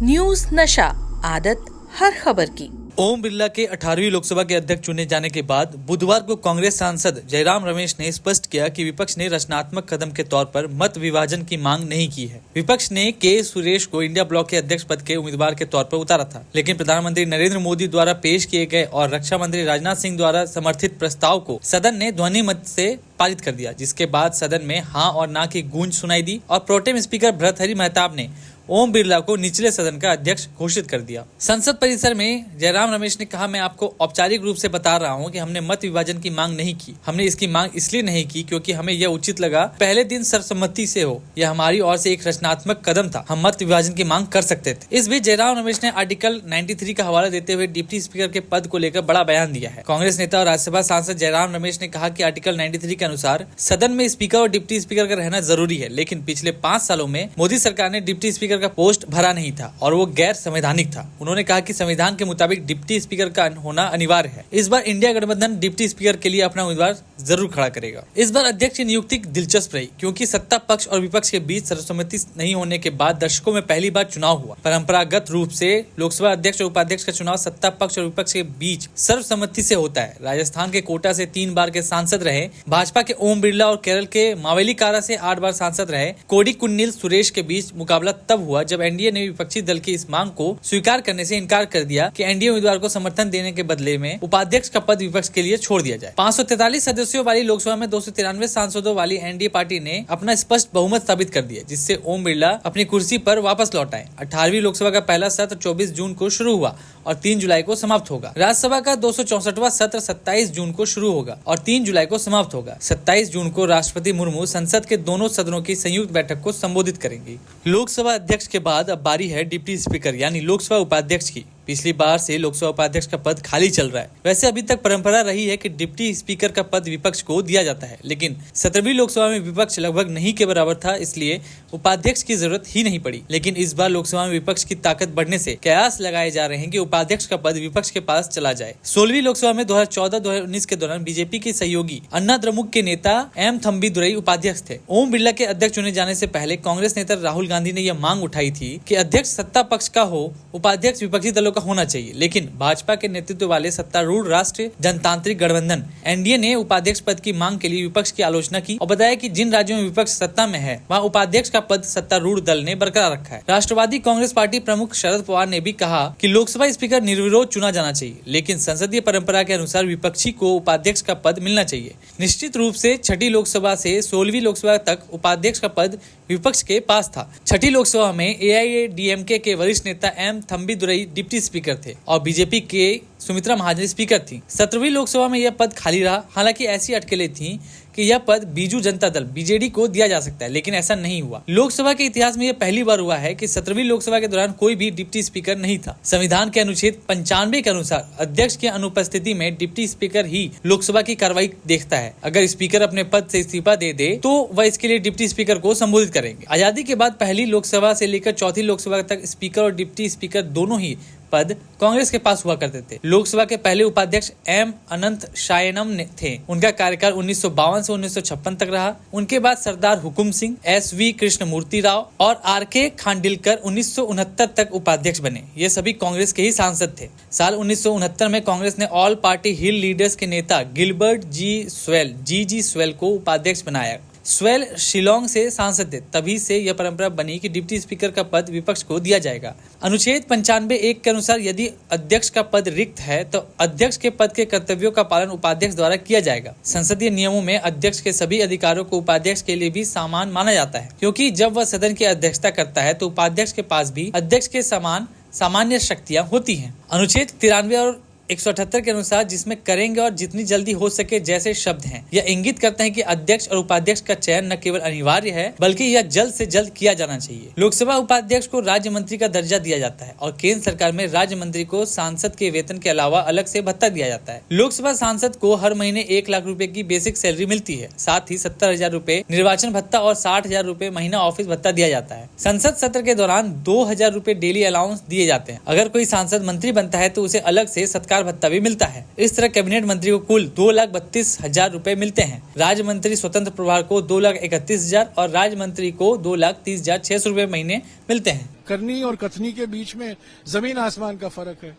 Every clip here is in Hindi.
न्यूज नशा, आदत हर खबर की। ओम बिरला के 18वीं लोकसभा के अध्यक्ष चुने जाने के बाद बुधवार को कांग्रेस सांसद जयराम रमेश ने स्पष्ट किया कि विपक्ष ने रचनात्मक कदम के तौर पर मत विभाजन की मांग नहीं की है। विपक्ष ने के सुरेश को इंडिया ब्लॉक के अध्यक्ष पद के उम्मीदवार के तौर पर उतारा था, लेकिन प्रधानमंत्री नरेंद्र मोदी द्वारा पेश किए गए और रक्षा मंत्री राजनाथ सिंह द्वारा समर्थित प्रस्ताव को सदन ने ध्वनि मत से पारित कर दिया, जिसके बाद सदन में हाँ और ना की गूंज सुनाई दी और प्रोटेम स्पीकर भर्तृहरि महताब ने ओम बिरला को निचले सदन का अध्यक्ष घोषित कर दिया। संसद परिसर में जयराम रमेश ने कहा, मैं आपको औपचारिक रूप से बता रहा हूं कि हमने मत विभाजन की मांग नहीं की। हमने इसकी मांग इसलिए नहीं की क्योंकि हमें यह उचित लगा पहले दिन सर्वसम्मति से हो। यह हमारी ओर से एक रचनात्मक कदम था। हम मत विभाजन की मांग कर सकते थे। इस बीच जयराम रमेश ने आर्टिकल 93 का हवाला देते हुए डिप्टी स्पीकर के पद को लेकर बड़ा बयान दिया है। कांग्रेस नेता और राज्यसभा सांसद जयराम रमेश ने कहा कि आर्टिकल 93 के अनुसार सदन में स्पीकर और डिप्टी स्पीकर का रहना जरूरी है, लेकिन पिछले 5 सालों में मोदी सरकार ने डिप्टी स्पीकर का पोस्ट भरा नहीं था और वो गैर संवैधानिक था। उन्होंने कहा कि संविधान के मुताबिक डिप्टी स्पीकर का होना अनिवार्य है। इस बार इंडिया गठबंधन डिप्टी स्पीकर के लिए अपना उम्मीदवार जरूर खड़ा करेगा। इस बार अध्यक्ष की नियुक्ति दिलचस्प रही क्योंकि सत्ता पक्ष और विपक्ष के बीच सर्वसम्मति नहीं होने के बाद दशकों में पहली बार चुनाव हुआ। परंपरागत रूप से लोकसभा अध्यक्ष और उपाध्यक्ष का चुनाव सत्ता पक्ष और विपक्ष के बीच सर्वसम्मति से होता है। राजस्थान के कोटा से 3 बार के सांसद रहे भाजपा के ओम बिरला और केरल के मावेलीकारा से 8 बार सांसद रहे कोडिकुन्नील सुरेश के बीच मुकाबला तब हुआ जब एनडीए ने विपक्षी दल की इस मांग को स्वीकार करने से इनकार कर दिया कि एनडीए उम्मीदवार को समर्थन देने के बदले में उपाध्यक्ष का पद विपक्ष के लिए छोड़ दिया जाए। 543 सदस्यों वाली लोकसभा में 293 सांसदों वाली एनडीए पार्टी ने अपना स्पष्ट बहुमत साबित कर दिया, जिससे ओम बिरला अपनी कुर्सी पर वापस लौट आए। 18वीं लोकसभा का पहला सत्र 24 जून को शुरू हुआ और 3 जुलाई को समाप्त होगा। राज्यसभा का 264वां सत्र 27 जून को शुरू होगा और 3 जुलाई को समाप्त होगा। 27 जून को राष्ट्रपति मुर्मू संसद के दोनों सदनों की संयुक्त बैठक को संबोधित करेंगी। लोकसभा अध्यक्ष के बाद अब बारी है डिप्टी स्पीकर यानी लोकसभा उपाध्यक्ष की। पिछली बार से लोकसभा उपाध्यक्ष का पद खाली चल रहा है। वैसे अभी तक परंपरा रही है कि डिप्टी स्पीकर का पद विपक्ष को दिया जाता है, लेकिन 17वीं लोकसभा में विपक्ष लगभग नहीं के बराबर था, इसलिए उपाध्यक्ष की जरूरत ही नहीं पड़ी। लेकिन इस बार लोकसभा में विपक्ष की ताकत बढ़ने से कयास लगाए जा रहे हैं कि उपाध्यक्ष का पद विपक्ष के पास चला जाए। 16वीं लोकसभा में 2014-2019 के दौरान बीजेपी के सहयोगी अन्ना द्रमुक के नेता एम थम्बीदुरई उपाध्यक्ष थे। ओम बिरला के अध्यक्ष चुने जाने से पहले कांग्रेस नेता राहुल गांधी ने यह मांग उठाई थी कि अध्यक्ष सत्ता पक्ष का हो, उपाध्यक्ष विपक्षी दलों का होना चाहिए। लेकिन भाजपा के नेतृत्व वाले सत्तारूढ़ राष्ट्रीय जनतांत्रिक गठबंधन एनडीए ने उपाध्यक्ष पद की मांग के लिए विपक्ष की आलोचना की और बताया कि जिन राज्यों में विपक्ष सत्ता में है वहां उपाध्यक्ष का पद सत्तारूढ़ दल ने बरकरार रखा है। राष्ट्रवादी कांग्रेस पार्टी प्रमुख शरद पवार ने भी कहा कि लोकसभा स्पीकर निर्विरोध चुना जाना चाहिए, लेकिन संसदीय परंपरा के अनुसार विपक्षी को उपाध्यक्ष का पद मिलना चाहिए। निश्चित रूप से 6ठी लोकसभा से 16वीं लोकसभा तक उपाध्यक्ष का पद विपक्ष के पास था। 6ठी लोकसभा में एआईएडीएमके के वरिष्ठ नेता एम थम्बीदुरई डिप्टी स्पीकर थे और बीजेपी के सुमित्रा महाजन स्पीकर थी। 17वीं लोकसभा में यह पद खाली रहा। हालांकि ऐसी अटकलें थीं कि यह पद बीजू जनता दल बीजेडी को दिया जा सकता है, लेकिन ऐसा नहीं हुआ। लोकसभा के इतिहास में यह पहली बार हुआ है कि 17वीं लोकसभा के दौरान कोई भी डिप्टी स्पीकर नहीं था। संविधान के अनुच्छेद 95 के अनुसार अध्यक्ष की अनुपस्थिति में डिप्टी स्पीकर ही लोकसभा की कार्रवाई देखता है। अगर स्पीकर अपने पद से इस्तीफा दे दे तो वह इसके लिए डिप्टी स्पीकर को संबोधित करेंगे। आजादी के बाद पहली लोकसभा से लेकर 4थी लोकसभा तक स्पीकर और डिप्टी स्पीकर दोनों ही पद कांग्रेस के पास हुआ करते थे। लोकसभा के पहले उपाध्यक्ष एम अनंत शायनम थे। उनका कार्यकाल 1952 से 1956 तक रहा। उनके बाद सरदार हुकुम सिंह, एसवी कृष्णमूर्ति राव और आरके खांडिलकर 1969 तक उपाध्यक्ष बने। ये सभी कांग्रेस के ही सांसद थे। साल 1969 में कांग्रेस ने ऑल पार्टी हिल लीडर्स के नेता गिलबर्ट जी स्वेल को उपाध्यक्ष बनाया। स्वेल शिलोंग से सांसद थे। तभी से यह परंपरा बनी कि डिप्टी स्पीकर का पद विपक्ष को दिया जाएगा। अनुच्छेद 95(1) के अनुसार यदि अध्यक्ष का पद रिक्त है तो अध्यक्ष के पद के कर्तव्यों का पालन उपाध्यक्ष द्वारा किया जाएगा। संसदीय नियमों में अध्यक्ष के सभी अधिकारों को उपाध्यक्ष के लिए भी समान माना जाता है, क्योंकि जब वह सदन की अध्यक्षता करता है तो उपाध्यक्ष के पास भी अध्यक्ष के समान सामान्य शक्तियाँ होती हैं। अनुच्छेद 93 और 178 के अनुसार जिसमें करेंगे और जितनी जल्दी हो सके जैसे शब्द हैं, यह इंगित करते हैं कि अध्यक्ष और उपाध्यक्ष का चयन न केवल अनिवार्य है बल्कि यह जल्द से जल्द किया जाना चाहिए। लोकसभा उपाध्यक्ष को राज्य मंत्री का दर्जा दिया जाता है और केंद्र सरकार में राज्य मंत्री को सांसद के वेतन के अलावा अलग से भत्ता दिया जाता है। लोकसभा सांसद को हर महीने 1 लाख रुपए की बेसिक सैलरी मिलती है। साथ ही 70,000 रुपए निर्वाचन भत्ता और 60,000 रुपए महीना ऑफिस भत्ता दिया जाता है। संसद सत्र के दौरान 2,000 रुपए डेली अलाउंस दिए जाते हैं। अगर कोई सांसद मंत्री बनता है तो उसे अलग से सत्कार परिवार भत्ता भी मिलता है। इस तरह कैबिनेट मंत्री को कुल 2,32,000 रुपए मिलते हैं। राज्य मंत्री स्वतंत्र प्रभार को 2,31,000 और राज्य मंत्री को 2,30,600 रुपए महीने मिलते हैं। करनी और कथनी के बीच में जमीन आसमान का फर्क है।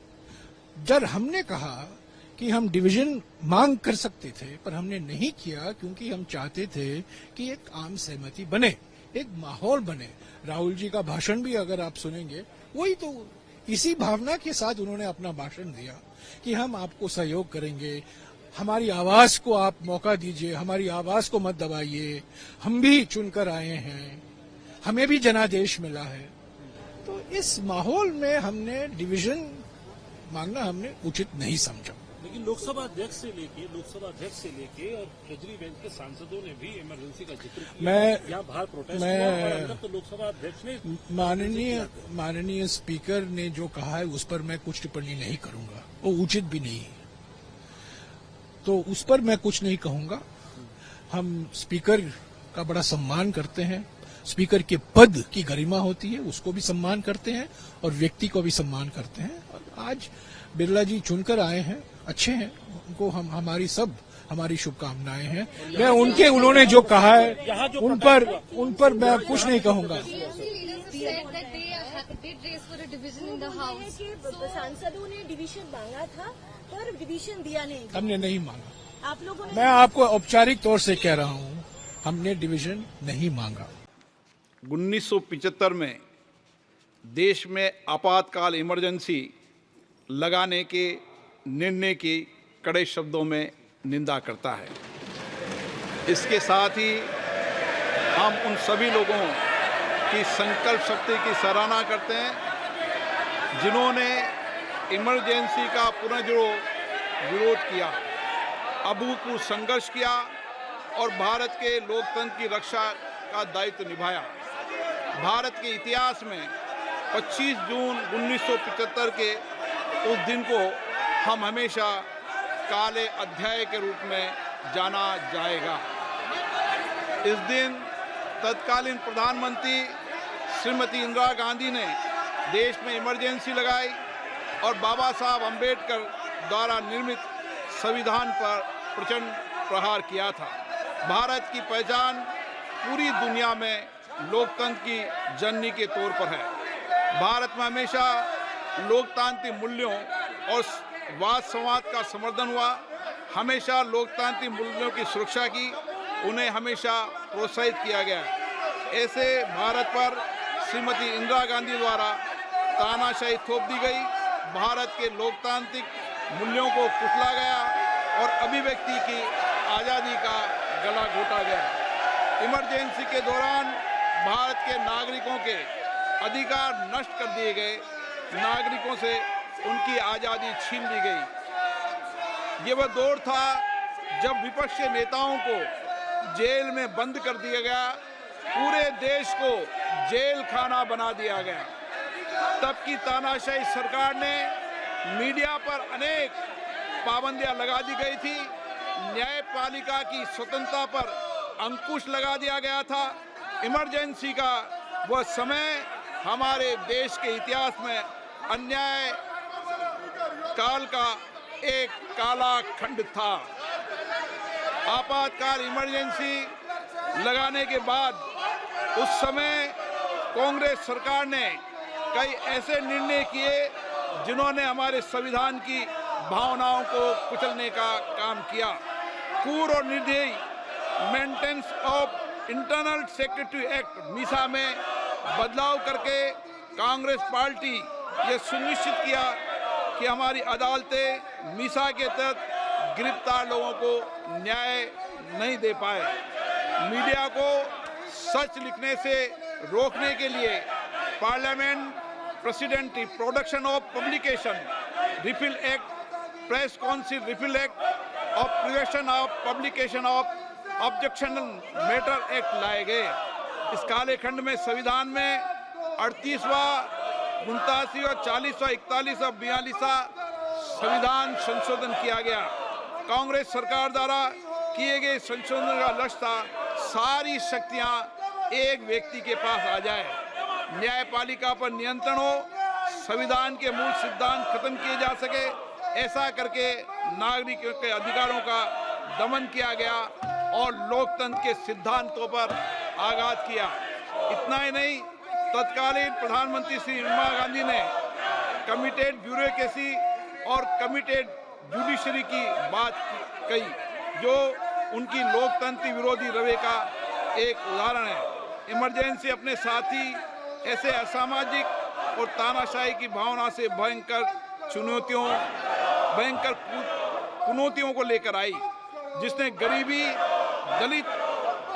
जब हमने कहा कि हम डिवीजन मांग कर सकते थे, पर हमने नहीं किया क्योंकि हम चाहते थे कि एक आम सहमति बने, एक माहौल बने। राहुल जी का भाषण भी अगर आप सुनेंगे, वही तो इसी भावना के साथ उन्होंने अपना भाषण दिया कि हम आपको सहयोग करेंगे, हमारी आवाज को आप मौका दीजिए, हमारी आवाज को मत दबाइए, हम भी चुनकर आए हैं, हमें भी जनादेश मिला है। तो इस माहौल में हमने डिवीजन मांगना हमने उचित नहीं समझा। लेकिन लोकसभा अध्यक्ष से लेके और केजरी बेंच के सांसदों ने भी इमरजेंसी का जिक्र किया। यहाँ बाहर प्रोटेस्ट हुआ और अंदर तो लोकसभा अध्यक्ष ने माननीय स्पीकर ने जो कहा है उस पर मैं कुछ टिप्पणी नहीं करूंगा, वो उचित भी नहीं है, तो उस पर मैं कुछ नहीं कहूंगा। हम स्पीकर का बड़ा सम्मान करते हैं, स्पीकर के पद की गरिमा होती है, उसको भी सम्मान करते हैं और व्यक्ति को भी सम्मान करते हैं। और आज बिरला जी चुनकर आए हैं, अच्छे हैं, उनको हमारी शुभकामनाएं हैं। मैं उन्होंने जो कहा है उन पर मैं कुछ नहीं कहूंगा। सांसदों ने डिवीजन मांगा था पर डिवीजन दिया नहीं, हमने नहीं मांगा। आप लोगों ने, मैं आपको औपचारिक तौर से कह रहा हूं, हमने डिवीजन नहीं मांगा। 1975 में देश में आपातकाल इमरजेंसी लगाने के निर्णय की कड़े शब्दों में निंदा करता है। इसके साथ ही हम उन सभी लोगों की संकल्प शक्ति की सराहना करते हैं जिन्होंने इमरजेंसी का विरोध किया, अभूतपूर्व संघर्ष किया और भारत के लोकतंत्र की रक्षा का दायित्व निभाया। भारत के इतिहास में 25 जून 1975 के उस दिन को हम हमेशा काले अध्याय के रूप में जाना जाएगा। इस दिन तत्कालीन प्रधानमंत्री श्रीमती इंदिरा गांधी ने देश में इमरजेंसी लगाई और बाबा साहब अम्बेडकर द्वारा निर्मित संविधान पर प्रचंड प्रहार किया था। भारत की पहचान पूरी दुनिया में लोकतंत्र की जननी के तौर पर है। भारत में हमेशा लोकतांत्रिक मूल्यों और वाद संवाद का समर्थन हुआ, हमेशा लोकतांत्रिक मूल्यों की सुरक्षा की, उन्हें हमेशा प्रोत्साहित किया गया। ऐसे भारत पर श्रीमती इंदिरा गांधी द्वारा तानाशाही थोप दी गई, भारत के लोकतांत्रिक मूल्यों को कुचला गया और अभिव्यक्ति की आज़ादी का गला घोटा गया। इमरजेंसी के दौरान भारत के नागरिकों के अधिकार नष्ट कर दिए गए, नागरिकों से उनकी आज़ादी छीन ली गई। ये वह दौर था जब विपक्ष के नेताओं को जेल में बंद कर दिया गया, पूरे देश को जेल खाना बना दिया गया। तब की तानाशाही सरकार ने मीडिया पर अनेक पाबंदियां लगा दी गई थी, न्यायपालिका की स्वतंत्रता पर अंकुश लगा दिया गया था। इमरजेंसी का वह समय हमारे देश के इतिहास में अन्याय काल का एक काला खंड था। आपातकाल इमरजेंसी लगाने के बाद उस समय कांग्रेस सरकार ने कई ऐसे निर्णय किए जिन्होंने हमारे संविधान की भावनाओं को कुचलने का काम किया। क्रूर और निर्दयी maintenance of internal secretary act Misa में बदलाव करके कांग्रेस पार्टी ये सुनिश्चित किया कि हमारी अदालतें मीसा के तहत गिरफ्तार लोगों को न्याय नहीं दे पाए। मीडिया को सच लिखने से रोकने के लिए parliament president production of publication repeal act, press council repeal act और prevention of publication of objectional matter act लाए गए। इस काले खंड में संविधान में 38वां, 89वां, 40वां, 41वां, 42वां संविधान संशोधन किया गया। कांग्रेस सरकार द्वारा किए गए संशोधन का लक्ष्य था सारी शक्तियां एक व्यक्ति के पास आ जाए, न्यायपालिका पर नियंत्रण हो, संविधान के मूल सिद्धांत खत्म किए जा सके, ऐसा करके नागरिकों के अधिकारों का दमन किया गया और लोकतंत्र के सिद्धांतों पर आघात किया। इतना ही नहीं, तत्कालीन प्रधानमंत्री श्री इंदिरा गांधी ने कमिटेड ब्यूरोक्रेसी और कमिटेड जुडिशरी की बात कही, जो उनकी लोकतंत्र विरोधी रवैये का एक उदाहरण है। इमरजेंसी अपने साथ ही ऐसे असामाजिक और तानाशाही की भावना से भयंकर चुनौतियों को लेकर आई, जिसने गरीबी, दलित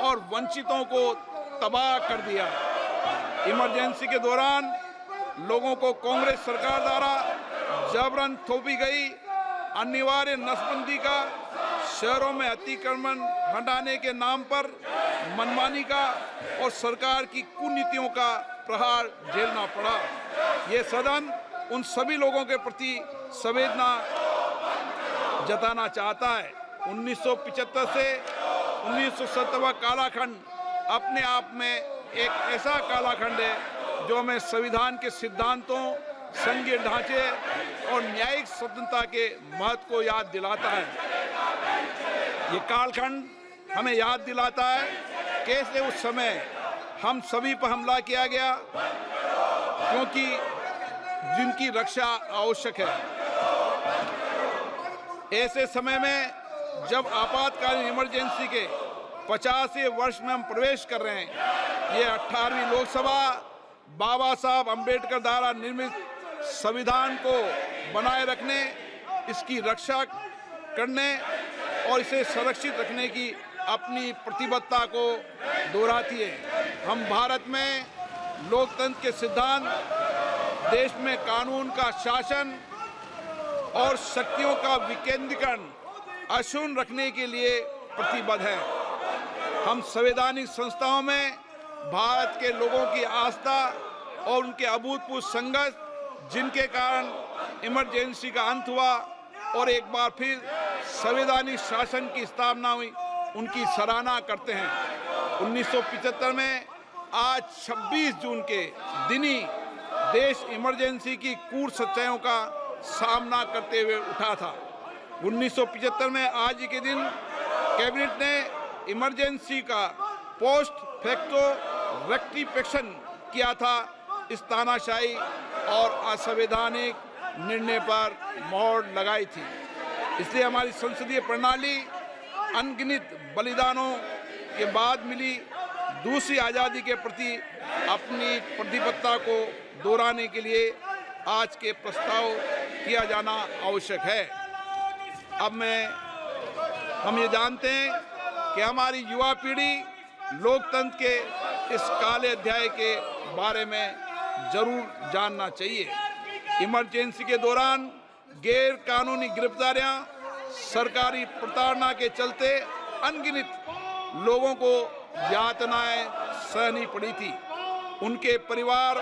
और वंचितों को तबाह कर दिया। इमरजेंसी के दौरान लोगों को कांग्रेस सरकार द्वारा जबरन थोपी गई अनिवार्य नसबंदी का, शहरों में अतिक्रमण हटाने के नाम पर मनमानी का और सरकार की कुनीतियों का प्रहार झेलना पड़ा। ये सदन उन सभी लोगों के प्रति संवेदना जताना चाहता है। 1975 से 1970 कालाखंड अपने आप में एक ऐसा कालाखंड है जो हमें संविधान के सिद्धांतों, संघीय ढांचे और न्यायिक स्वतंत्रता के महत्व को याद दिलाता है। ये कालखंड हमें याद दिलाता है कैसे उस समय हम सभी पर हमला किया गया, क्योंकि जिनकी रक्षा आवश्यक है। ऐसे समय में जब आपातकालीन इमरजेंसी के 50वें वर्ष में हम प्रवेश कर रहे हैं, ये 18वीं लोकसभा बाबा साहब अम्बेडकर द्वारा निर्मित संविधान को बनाए रखने, इसकी रक्षा करने और इसे संरक्षित रखने की अपनी प्रतिबद्धता को दोहराती है। हम भारत में लोकतंत्र के सिद्धांत, देश में कानून का शासन और शक्तियों का विकेंद्रीकरण अक्षुण्ण रखने के लिए प्रतिबद्ध हैं। हम संवैधानिक संस्थाओं में भारत के लोगों की आस्था और उनके अभूतपूर्व संघर्ष, जिनके कारण इमरजेंसी का अंत हुआ और एक बार फिर संवैधानिक शासन की स्थापना हुई, उनकी सराहना करते हैं। 1975 में आज 26 जून के दिन ही देश इमरजेंसी की क्रूर सच्चाइयों का सामना करते हुए उठा था। 1975 में आज ही के दिन कैबिनेट ने इमरजेंसी का पोस्ट फैक्टो रेक्टिफिकेशन किया था। इस तानाशाही और असंवैधानिक निर्णय पर मोहर लगाई थी। इसलिए हमारी संसदीय प्रणाली अनगिनत बलिदानों के बाद मिली दूसरी आज़ादी के प्रति अपनी प्रतिबद्धता को दोहराने के लिए आज के प्रस्ताव किया जाना आवश्यक है। अब हम ये जानते हैं कि हमारी युवा पीढ़ी लोकतंत्र के इस काले अध्याय के बारे में जरूर जानना चाहिए। इमरजेंसी के दौरान गैर कानूनी गिरफ्तारियां, सरकारी प्रताड़ना के चलते अनगिनत लोगों को यातनाएं सहनी पड़ी थी। उनके परिवार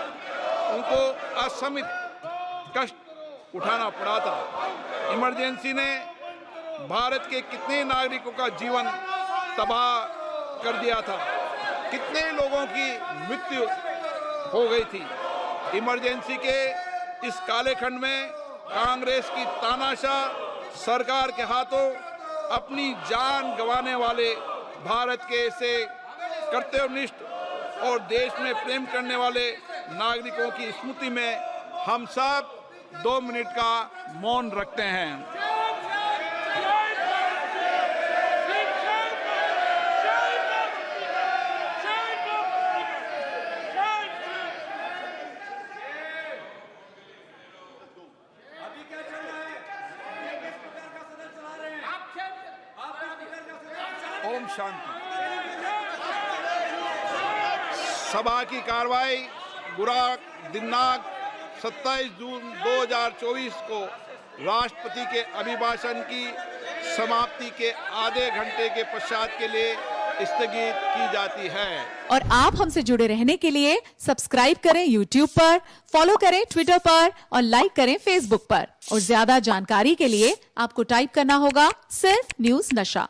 उनको असमित कष्ट उठाना पड़ा था। इमरजेंसी ने भारत के कितने नागरिकों का जीवन तबाह कर दिया था, कितने लोगों की मृत्यु हो गई थी। इमरजेंसी के इस काले खंड में कांग्रेस की तानाशाह सरकार के हाथों अपनी जान गंवाने वाले भारत के ऐसे कर्तव्यनिष्ठ और देश में प्रेम करने वाले नागरिकों की स्मृति में हम सब 2 मिनट का मौन रखते हैं। ओम शांति। सभा की कार्रवाई दिनांक 27 जून 2024 को राष्ट्रपति के अभिभाषण की समाप्ति के आधे घंटे के पश्चात के लिए स्थगित की जाती है। और आप हमसे जुड़े रहने के लिए सब्सक्राइब करें YouTube पर, फॉलो करें Twitter पर और लाइक करें Facebook पर। और ज्यादा जानकारी के लिए आपको टाइप करना होगा सिर्फ न्यूज़ नशा।